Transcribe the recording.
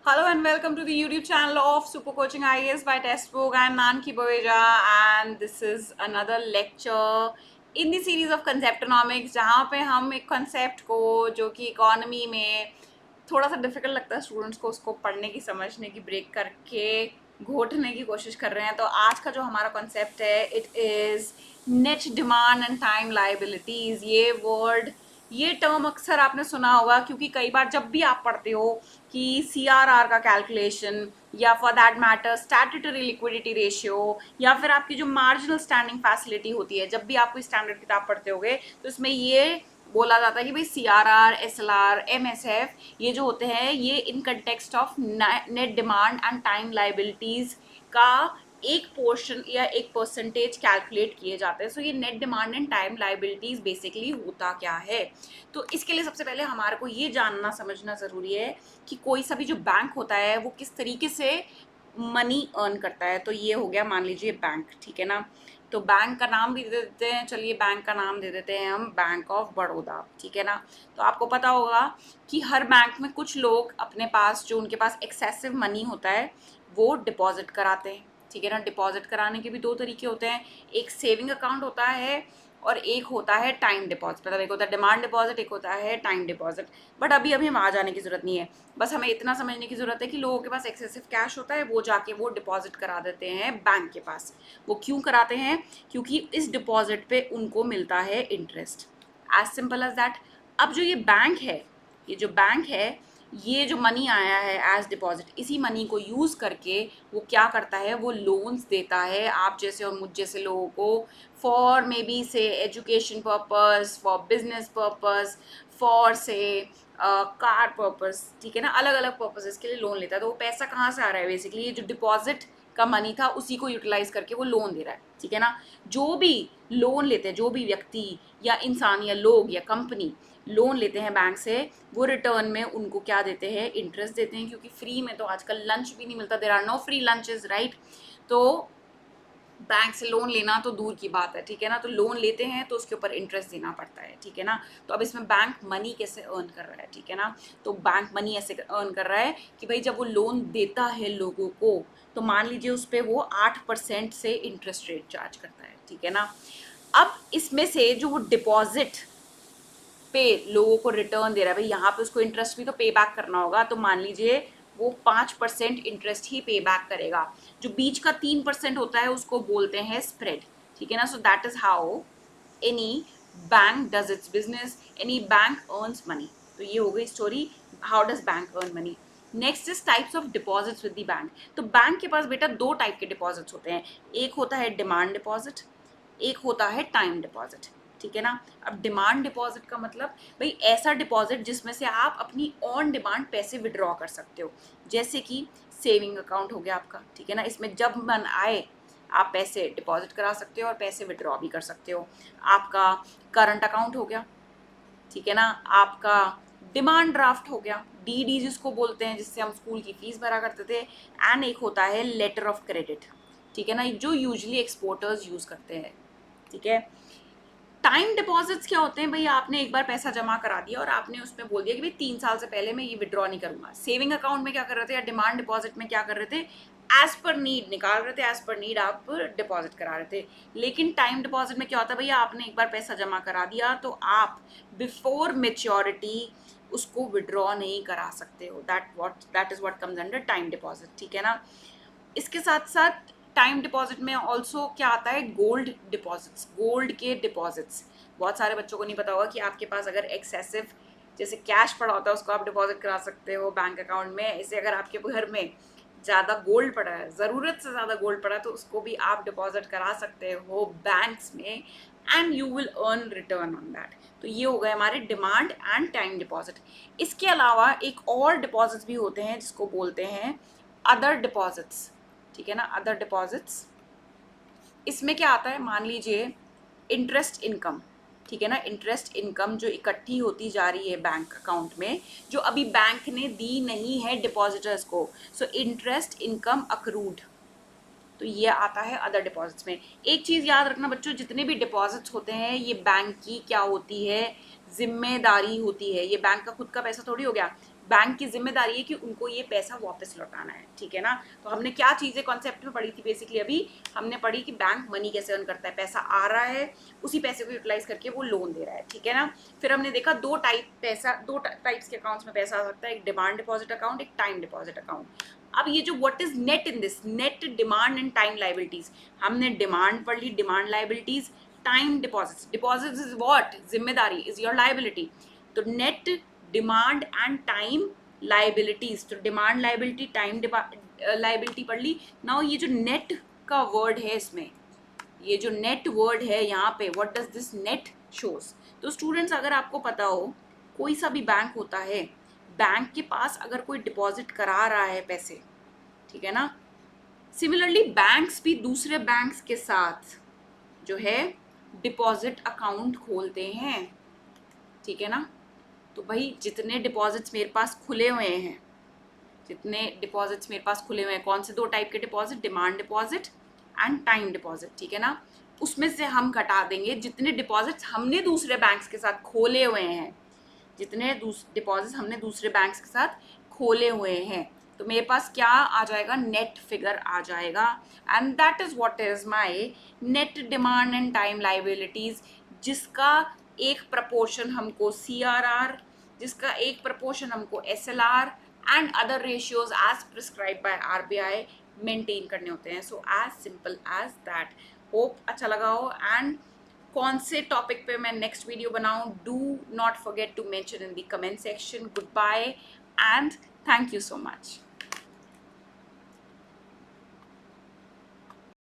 Hello and welcome to the YouTube channel of Super Coaching IAS by Textbook and Nanki Baweja, and this is another lecture in the series of Conceptonomics जहाँ पे हम एक concept को जो कि economy में थोड़ा सा डिफिकल्ट लगता है स्टूडेंट्स को उसको पढ़ने की समझने की ब्रेक करके घोटने की कोशिश कर रहे हैं। तो आज का जो हमारा कॉन्सेप्ट है it is net demand and time liabilities. ये टर्म अक्सर आपने सुना होगा क्योंकि कई बार जब भी आप पढ़ते हो कि CRR का कैलकुलेशन या for that matter statutory liquidity ratio या फिर आपकी जो मार्जिनल स्टैंडिंग फैसिलिटी होती है, जब भी आप कोई स्टैंडर्ड किताब पढ़ते होगे तो इसमें ये बोला जाता है कि भाई CRR, SLR, MSF ये जो होते हैं ये in context of net demand and time liabilities का एक पोर्शन या एक परसेंटेज कैलकुलेट किए जाते हैं। सो ये net demand and time liabilities basically होता क्या है। तो इसके लिए सबसे पहले हमारे को ये जानना समझना ज़रूरी है कि कोई सा भी जो बैंक होता है वो किस तरीके से मनी अर्न करता है। तो ये हो गया, मान लीजिए बैंक, ठीक है ना। तो बैंक का नाम भी दे देते हैं, चलिए बैंक का नाम दे देते हैं हम बैंक ऑफ बड़ौदा, ठीक है ना। तो आपको पता होगा कि हर बैंक में कुछ लोग अपने पास जो उनके पास एक्सेसिव मनी होता है वो डिपॉजिट कराते हैं, ठीक है ना। डिपॉजिट कराने के भी दो तरीके होते हैं, एक सेविंग अकाउंट होता है और एक होता है टाइम डिपॉजिट। मतलब एक होता है डिमांड डिपॉजिट, एक होता है टाइम डिपॉजिट। बट अभी अभी हम आ जाने की ज़रूरत नहीं है, बस हमें इतना समझने की ज़रूरत है कि लोगों के पास एक्सेसिव कैश होता है, वो जाके वो डिपॉजिट करा देते हैं बैंक के पास। वो क्यों कराते हैं? क्योंकि इस डिपॉजिट पे उनको मिलता है interest, as simple as that. अब जो ये बैंक है, ये जो बैंक है, ये जो मनी आया है एज डिपॉजिट, इसी मनी को यूज़ करके वो क्या करता है, वो लोन्स देता है आप जैसे और मुझ जैसे लोगों को फॉर मे बी से education purpose, for business purpose, for से कार पर्पस, ठीक है ना। अलग अलग पर्पसेस के लिए लोन लेता है। तो वो पैसा कहाँ से आ रहा है? बेसिकली ये जो डिपॉजिट का मनी था उसी को यूटिलाइज करके वो लोन दे रहा है, ठीक है ना। जो भी लोन लेते हैं, जो भी व्यक्ति या इंसान या लोग या कंपनी लोन लेते हैं बैंक से, वो रिटर्न में उनको क्या देते हैं? इंटरेस्ट देते हैं। क्योंकि फ्री में तो आजकल लंच भी नहीं मिलता, there are no free lunches, right. तो बैंक से लोन लेना तो दूर की बात है, ठीक है ना। तो लोन लेते हैं तो उसके ऊपर इंटरेस्ट देना पड़ता है, ठीक है ना। तो अब इसमें बैंक मनी कैसे अर्न कर रहा है, ठीक है ना। तो बैंक मनी ऐसे अर्न कर रहा है कि भाई जब वो लोन देता है लोगों को, तो मान लीजिए उस पर वो 8% से इंटरेस्ट रेट चार्ज करता है, ठीक है ना। अब इसमें से जो वो डिपॉजिट पे लोगों को रिटर्न दे रहा है, भाई यहाँ पे उसको इंटरेस्ट भी तो पे बैक करना होगा। तो मान लीजिए वो 5% इंटरेस्ट ही पे बैक करेगा। जो बीच का 3% होता है उसको बोलते हैं स्प्रेड, ठीक है ना। So that is how any bank does it's business, any bank earns money. तो ये हो गई story, how does bank earn money. Next is types of deposits with the bank. तो बैंक के पास बेटा दो टाइप के डिपॉजिट्स होते हैं, एक होता है डिमांड डिपॉजिट, एक होता है टाइम डिपॉजिट, ठीक है ना। अब डिमांड डिपॉजिट का मतलब भाई ऐसा डिपॉजिट जिसमें से आप अपनी ऑन डिमांड पैसे विड्रॉ कर सकते हो, जैसे कि सेविंग अकाउंट हो गया आपका, ठीक है ना। इसमें जब मन आए आप पैसे डिपॉजिट करा सकते हो और पैसे विड्रॉ भी कर सकते हो। आपका करंट अकाउंट हो गया, ठीक है ना। आपका डिमांड ड्राफ्ट हो गया, DD जिसको बोलते हैं, जिससे हम स्कूल की फीस भरा करते थे। एंड एक होता है लेटर ऑफ क्रेडिट, ठीक है ना, जो यूजली एक्सपोर्टर्स यूज करते हैं, ठीक है। टाइम डिपॉजिट्स क्या होते हैं? भाई आपने एक बार पैसा जमा करा दिया और आपने उसमें बोल दिया कि भाई 3 साल से पहले मैं ये विड्रॉ नहीं करूंगा। सेविंग अकाउंट में क्या कर रहे थे या डिमांड डिपॉजिट में क्या कर रहे थे? एज पर नीड निकाल रहे थे, एज पर नीड आप डिपॉजिट करा रहे थे। लेकिन टाइम डिपॉजिट में क्या होता है? भैया आपने एक बार पैसा जमा करा दिया तो आप बिफोर मेच्योरिटी उसको विड्रॉ नहीं करा सकते हो। That is what comes under time deposit, ठीक है ना। इसके साथ साथ टाइम डिपॉजिट में ऑल्सो क्या आता है? गोल्ड डिपॉजिट्स, गोल्ड के डिपॉजिट्स। बहुत सारे बच्चों को नहीं पता होगा कि आपके पास अगर एक्सेसिव जैसे कैश पड़ा होता है उसको आप डिपॉजिट करा सकते हो बैंक अकाउंट में। इसे अगर आपके घर में ज़्यादा गोल्ड पड़ा है, ज़रूरत से ज़्यादा गोल्ड पड़ा है, तो उसको भी आप डिपॉजिट करा सकते हो बैंक्स में and you will earn return on that. तो ये हो गए हमारे डिमांड एंड टाइम डिपॉजिट। इसके अलावा एक और डिपॉजिट्स भी होते हैं जिसको बोलते हैं अदर डिपॉजिट्स, ठीक है ना। अदर डिपॉजिट्स, इसमें क्या आता है? मान लीजिए इंटरेस्ट इनकम, ठीक है ना। इंटरेस्ट इनकम जो इकट्ठी होती जा रही है बैंक अकाउंट में, जो अभी बैंक ने दी नहीं है डिपॉजिटर्स को। सो इंटरेस्ट इनकम अक्रूड, तो ये आता है अदर डिपॉजिट्स में। एक चीज़ याद रखना बच्चों, जितने भी डिपॉजिट्स होते हैं ये बैंक की क्या होती है? जिम्मेदारी होती है। ये बैंक का खुद का पैसा थोड़ी हो गया। बैंक की जिम्मेदारी है कि उनको ये पैसा वापस लौटाना है, ठीक है ना। तो हमने क्या चीज़ें कॉन्सेप्ट में पढ़ी थी, बेसिकली अभी हमने पढ़ी कि बैंक मनी कैसे अर्न करता है, पैसा आ रहा है उसी पैसे को यूटिलाइज करके वो लोन दे रहा है, ठीक है ना। फिर हमने देखा दो टाइप्स के अकाउंट्स में पैसा आ सकता है, एक डिमांड डिपॉजिट अकाउंट, एक टाइम डिपॉजिट अकाउंट। अब ये जो what is net in this, net demand and time liabilities, हमने डिमांड पढ़ ली, demand liabilities, time deposits, deposits is what, जिम्मेदारी इज योर लाइबिलिटी। तो net demand and time liabilities, तो डिमांड लाइबिलिटी, टाइम लाइबिलिटी पढ़ ली। नाउ ये जो नेट का वर्ड है इसमें, ये जो नेट वर्ड है यहाँ पे, what does this net shows. तो स्टूडेंट्स अगर आपको पता हो, कोई सा भी बैंक होता है, बैंक के पास अगर कोई डिपॉजिट करा रहा है पैसे, ठीक है ना, सिमिलरली बैंक्स भी दूसरे बैंक्स के साथ जो है डिपॉजिट अकाउंट खोलते हैं, ठीक है ना। तो भाई जितने डिपॉजिट्स मेरे पास खुले हुए हैं, जितने डिपॉजिट्स मेरे पास खुले हुए हैं, कौन से दो टाइप के deposit, demand deposit and time deposit, ठीक है ना, उसमें से हम घटा देंगे जितने डिपॉजिट्स हमने दूसरे बैंक्स के साथ खोले हुए हैं, जितने डिपॉजिट्स हमने दूसरे बैंक्स के साथ खोले हुए हैं, तो मेरे पास क्या आ जाएगा, नेट फिगर आ जाएगा। And that is what is my net demand and time liabilities, जिसका एक प्रपोर्शन हमको CRR, जिसका एक प्रपोर्शन हमको SLR and other ratios as prescribe by RBI maintain करने होते हैं। So as simple as that. Hope अच्छा लगा हो, एंड कौन से टॉपिक पे मैं नेक्स्ट वीडियो बनाऊं, do not forget to mention in the comment section. Goodbye and thank you so much.